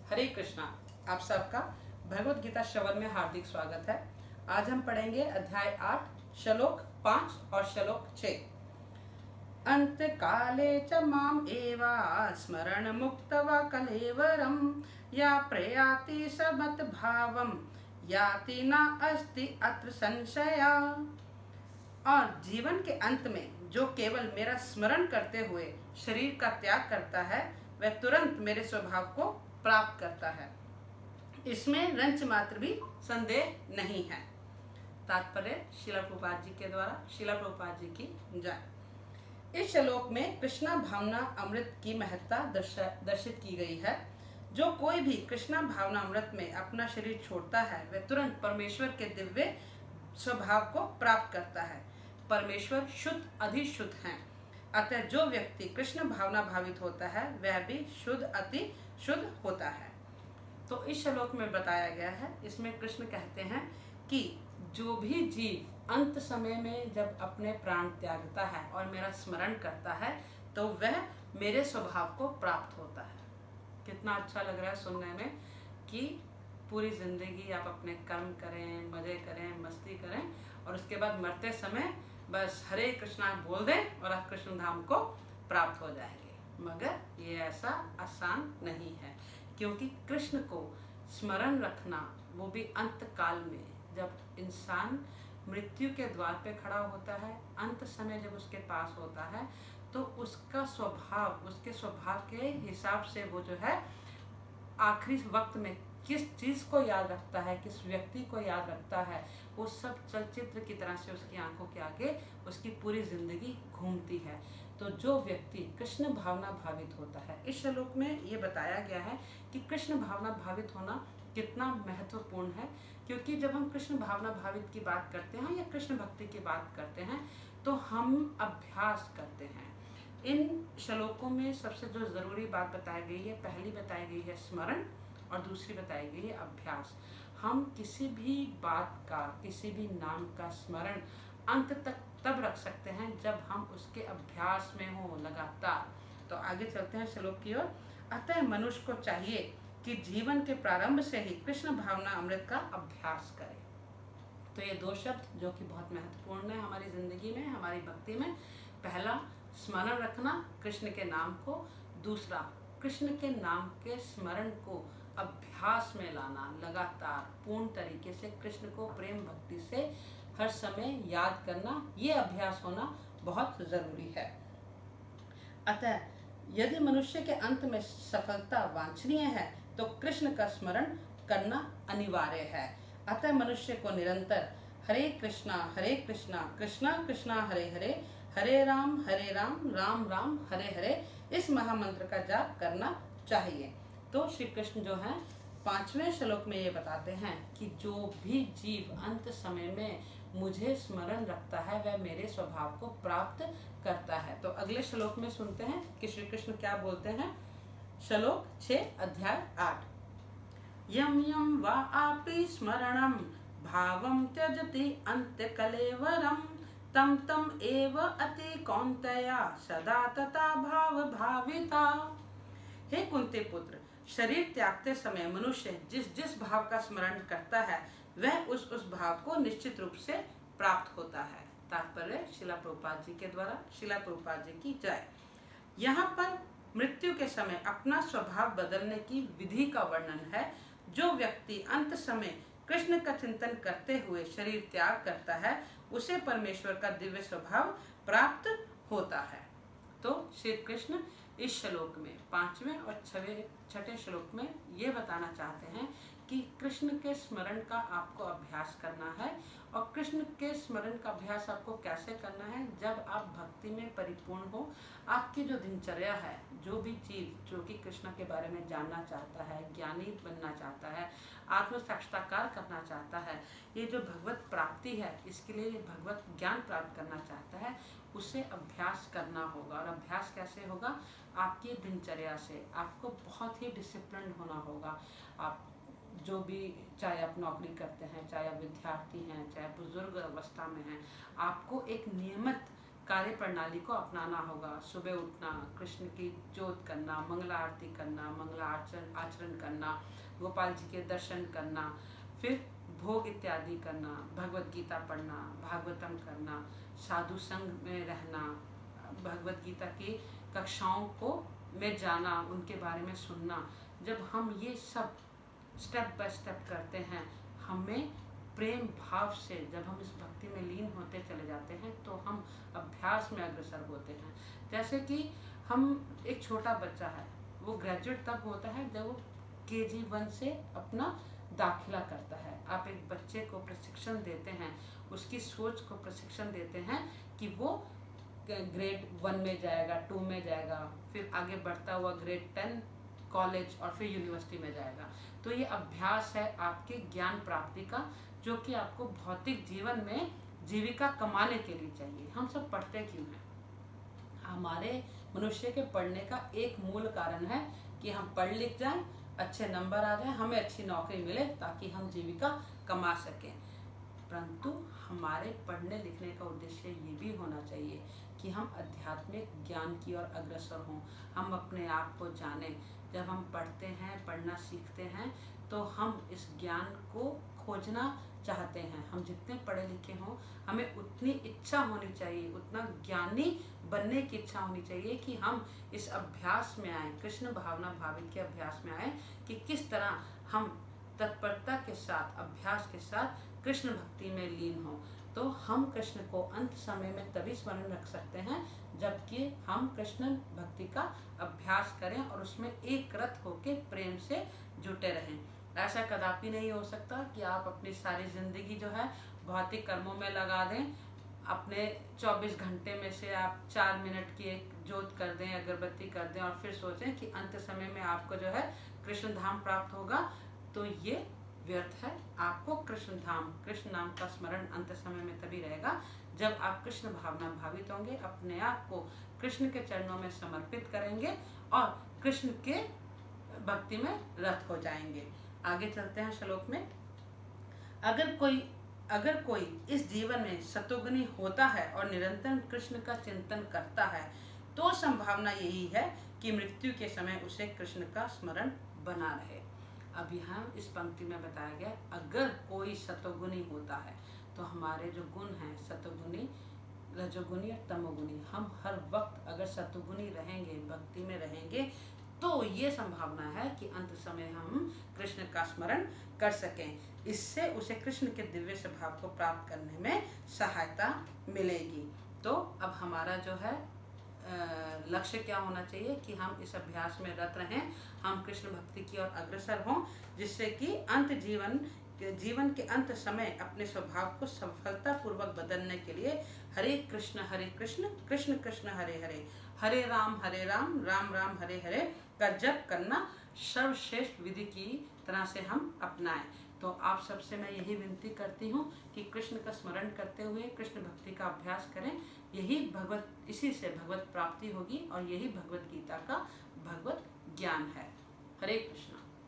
हरे कृष्णा। आप सबका भगवत गीता श्रवण में हार्दिक स्वागत है। आज हम पढ़ेंगे अध्याय 8 श्लोक 5 और श्लोक 6। अंत काले च माम एवा स्मरण मुक्तवा कलेवरम या प्रयाति समत भावम याति न अस्ति अत्र संशया। और जीवन के अंत में जो केवल मेरा स्मरण करते हुए शरीर का त्याग करता है वह तुरंत मेरे स्वभाव को प्राप्त करता है, इसमें रंच मात्र भी संदेह नहीं है। तात्पर्य श्रील प्रभुपाद जी के द्वारा। श्रील प्रभुपाद जी की जय। इस श्लोक में कृष्णा भावना अमृत की महत्ता दर्शित की गई है। जो कोई भी कृष्णा भावना अमृत में अपना शरीर छोड़ता है वह तुरंत परमेश्वर के दिव्य स्वभाव को प्राप्त करता है। परमेश्वर शुद्ध अधिशुद्ध हैं, अतः जो व्यक्ति कृष्ण भावना भावित होता है वह भी शुद्ध अति शुद्ध होता है। तो इस श्लोक में बताया गया है, इसमें कृष्ण कहते हैं कि जो भी जीव अंत समय में जब अपने प्राण त्यागता है और मेरा स्मरण करता है तो वह मेरे स्वभाव को प्राप्त होता है। कितना अच्छा लग रहा है सुनने में कि पूरी जिंदगी आप अपने कर्म करें, मजे करें, मस्ती करें और उसके बाद मरते समय बस हरे कृष्णा बोल दें और आप कृष्ण धाम को प्राप्त हो जाएंगे। मगर ये ऐसा आसान नहीं है, क्योंकि कृष्ण को स्मरण रखना, वो भी अंत काल में जब इंसान मृत्यु के द्वार पे खड़ा होता है, अंत समय जब उसके पास होता है तो उसका स्वभाव, उसके स्वभाव के हिसाब से वो जो है आखिरी वक्त में किस चीज़ को याद रखता है, किस व्यक्ति को याद रखता है, वो सब चलचित्र की तरह से उसकी आंखों के आगे उसकी पूरी जिंदगी घूमती है। तो जो व्यक्ति कृष्ण भावना भावित होता है, इस श्लोक में ये बताया गया है कि कृष्ण भावना भावित होना कितना महत्वपूर्ण है। क्योंकि जब हम कृष्ण भावना भावित की बात करते हैं या कृष्ण भक्ति की बात करते हैं तो हम अभ्यास करते हैं। इन श्लोकों में सबसे जो ज़रूरी बात बताई गई है, पहली बताई गई है स्मरण और दूसरी बताई गई है अभ्यास। हम किसी भी बात का, किसी भी नाम का स्मरण अंत तक तब रख सकते हैं जब हम उसके अभ्यास में हो लगातार। तो आगे चलते हैं श्लोक की ओर। अतः मनुष्य को चाहिए कि जीवन के प्रारंभ से ही कृष्ण भावना अमृत का अभ्यास करे। तो ये दो शब्द जो कि बहुत महत्वपूर्ण है हमारी जिंदगी में, हमारी भक्ति में। पहला, स्मरण रखना कृष्ण के नाम को। दूसरा, कृष्ण के नाम के स्मरण को अभ्यास में लाना, लगातार पूर्ण तरीके से कृष्ण को प्रेम भक्ति से हर समय याद करना, ये अभ्यास होना बहुत जरूरी है। अतः यदि मनुष्य के अंत में सफलता वांछनीय है तो कृष्ण का स्मरण करना अनिवार्य है। अतः मनुष्य को निरंतर हरे कृष्णा कृष्णा कृष्णा हरे हरे, हरे राम राम राम हरे हरे, इस महामंत्र का जाप करना चाहिए। तो श्री कृष्ण जो है 5वें श्लोक में ये बताते हैं कि जो भी जीव अंत समय में मुझे स्मरण रखता है वह मेरे स्वभाव को प्राप्त करता है। तो अगले श्लोक में सुनते हैं कि श्री कृष्ण क्या बोलते हैं। श्लोक 6 अध्याय 8। यम यम वा आपि स्मरणम भावम त्यजति अंत्य कलेवरम तम तम एव अति कौन्तेया सदा तथा भाव भाविता। हे कुंती पुत्र, शरीर त्यागते समय मनुष्य जिस जिस भाव का स्मरण करता है वह उस भाव को निश्चित रूप से प्राप्त होता है। तात्पर्य श्रील प्रभुपाद जी के द्वारा। श्रील प्रभुपाद जी की जय। यहाँ पर मृत्यु के समय अपना स्वभाव बदलने की विधि का वर्णन है। जो व्यक्ति अंत समय कृष्ण का चिंतन करते हुए शरीर त्याग करता है उसे परमेश्वर का दिव्य स्वभाव प्राप्त होता है। तो श्री कृष्ण इस श्लोक में 5वें और 6वें श्लोक में ये बताना चाहते हैं कि कृष्ण के स्मरण का आपको अभ्यास करना है। और कृष्ण के स्मरण का अभ्यास आपको कैसे करना है? जब आप भक्ति में परिपूर्ण हो, आपकी जो दिनचर्या है, जो भी चीज़ जो कि कृष्ण के बारे में जानना चाहता है, ज्ञानी बनना चाहता है, आत्म साक्षात्कार करना चाहता है, ये जो भगवत प्राप्ति है, इसके लिए भगवत ज्ञान प्राप्त करना चाहता है, उसे अभ्यास करना होगा। और अभ्यास कैसे होगा? आपकी दिनचर्या से। आपको बहुत ही डिसिप्लिन होना होगा। आप जो भी, चाहे आप नौकरी करते हैं, चाहे आप विद्यार्थी हैं, चाहे बुजुर्ग अवस्था में हैं, आपको एक नियमित कार्य प्रणाली को अपनाना होगा। सुबह उठना, कृष्ण की जोत करना, मंगला आरती करना, मंगला आचरण करना, गोपाल जी के दर्शन करना, फिर भोग इत्यादि करना, भगवत गीता पढ़ना, भागवतम करना, साधु संग में रहना, भगवत गीता की कक्षाओं को में जाना, उनके बारे में सुनना। जब हम ये सब स्टेप बाय स्टेप करते हैं, हमें प्रेम भाव से जब हम इस भक्ति में लीन होते चले जाते हैं तो हम अभ्यास में अग्रसर होते हैं। जैसे कि हम एक छोटा बच्चा है, वो ग्रेजुएट तब होता है जब वो KG1 से अपना दाखिला करता है। आप एक बच्चे को प्रशिक्षण देते हैं, उसकी सोच को प्रशिक्षण देते हैं कि वो ग्रेड 1 में जाएगा, 2 में जाएगा, फिर आगे बढ़ता हुआ ग्रेड 10 कॉलेज और फिर यूनिवर्सिटी में जाएगा। तो ये अभ्यास है आपके ज्ञान प्राप्ति का, जो कि आपको भौतिक जीवन में जीविका कमाने के लिए चाहिए। हम सब पढ़ते क्यों हैं? हमारे मनुष्य के पढ़ने का एक मूल कारण है कि हम पढ़ लिख जाएं, अच्छे नंबर आ जाएं, हमें अच्छी नौकरी मिले ताकि हम जीविका कमा सकें। परंतु हमारे पढ़ने लिखने का उद्देश्य ये भी होना चाहिए कि हम आध्यात्मिक ज्ञान की ओर अग्रसर हों, हम अपने आप को जानें। जब हम पढ़ते हैं, पढ़ना सीखते हैं, तो हम इस ज्ञान को खोजना चाहते हैं। हम जितने पढ़े लिखे हों, हमें उतनी इच्छा होनी चाहिए, उतना ज्ञानी बनने की इच्छा होनी चाहिए कि हम इस अभ्यास में आए, कृष्ण भावना भावित के अभ्यास में आए कि किस तरह हम तत्परता के साथ, अभ्यास के साथ कृष्ण भक्ति में लीन हों। तो हम कृष्ण को अंत समय में तभी स्मरण रख सकते हैं जबकि हम कृष्ण भक्ति का अभ्यास करें और उसमें एक रत होकर प्रेम से जुटे रहें। ऐसा कदापि नहीं हो सकता कि आप अपनी सारी जिंदगी जो है भौतिक कर्मों में लगा दें, अपने 24 घंटे में से आप 4 मिनट की एक जोत कर दें, अगरबत्ती कर दें और फिर सोचें कि अंत समय में आपको जो है कृष्ण धाम प्राप्त होगा। तो ये व्यर्थ है। आपको कृष्ण धाम, कृष्ण नाम का स्मरण अंत समय में तभी रहेगा जब आप कृष्ण भावना भावित होंगे, अपने आप को कृष्ण के चरणों में समर्पित करेंगे और कृष्ण के भक्ति में रत हो जाएंगे। आगे चलते हैं श्लोक में। अगर कोई इस जीवन में सतोगुणी होता है और निरंतर कृष्ण का चिंतन करता है तो संभावना यही है कि मृत्यु के समय उसे कृष्ण का स्मरण बना रहे। अब यहाँ इस पंक्ति में बताया गया, अगर कोई सतोगुणी होता है, तो हमारे जो गुण हैं सतोगुणी, रजोगुणी और तमोगुणी, हम हर वक्त अगर सतोगुणी रहेंगे, भक्ति में रहेंगे, तो ये संभावना है कि अंत समय हम कृष्ण का स्मरण कर सकें। इससे उसे कृष्ण के दिव्य स्वभाव को प्राप्त करने में सहायता मिलेगी। तो अब हमारा जो है लक्ष्य क्या होना चाहिए कि हम इस अभ्यास में रत रहें, हम कृष्ण भक्ति की ओर अग्रसर हों, जिससे कि जीवन के अंत समय अपने स्वभाव को सफलतापूर्वक बदलने के लिए हरे कृष्ण कृष्ण कृष्ण हरे हरे, हरे राम राम राम हरे हरे का जप करना सर्वश्रेष्ठ विधि की तरह से हम अपनाएं। तो आप सबसे मैं यही विनती करती हूँ कि कृष्ण का स्मरण करते हुए कृष्ण भक्ति का अभ्यास करें। इसी से भगवत प्राप्ति होगी और यही भगवत गीता का भगवत ज्ञान है। हरे कृष्ण।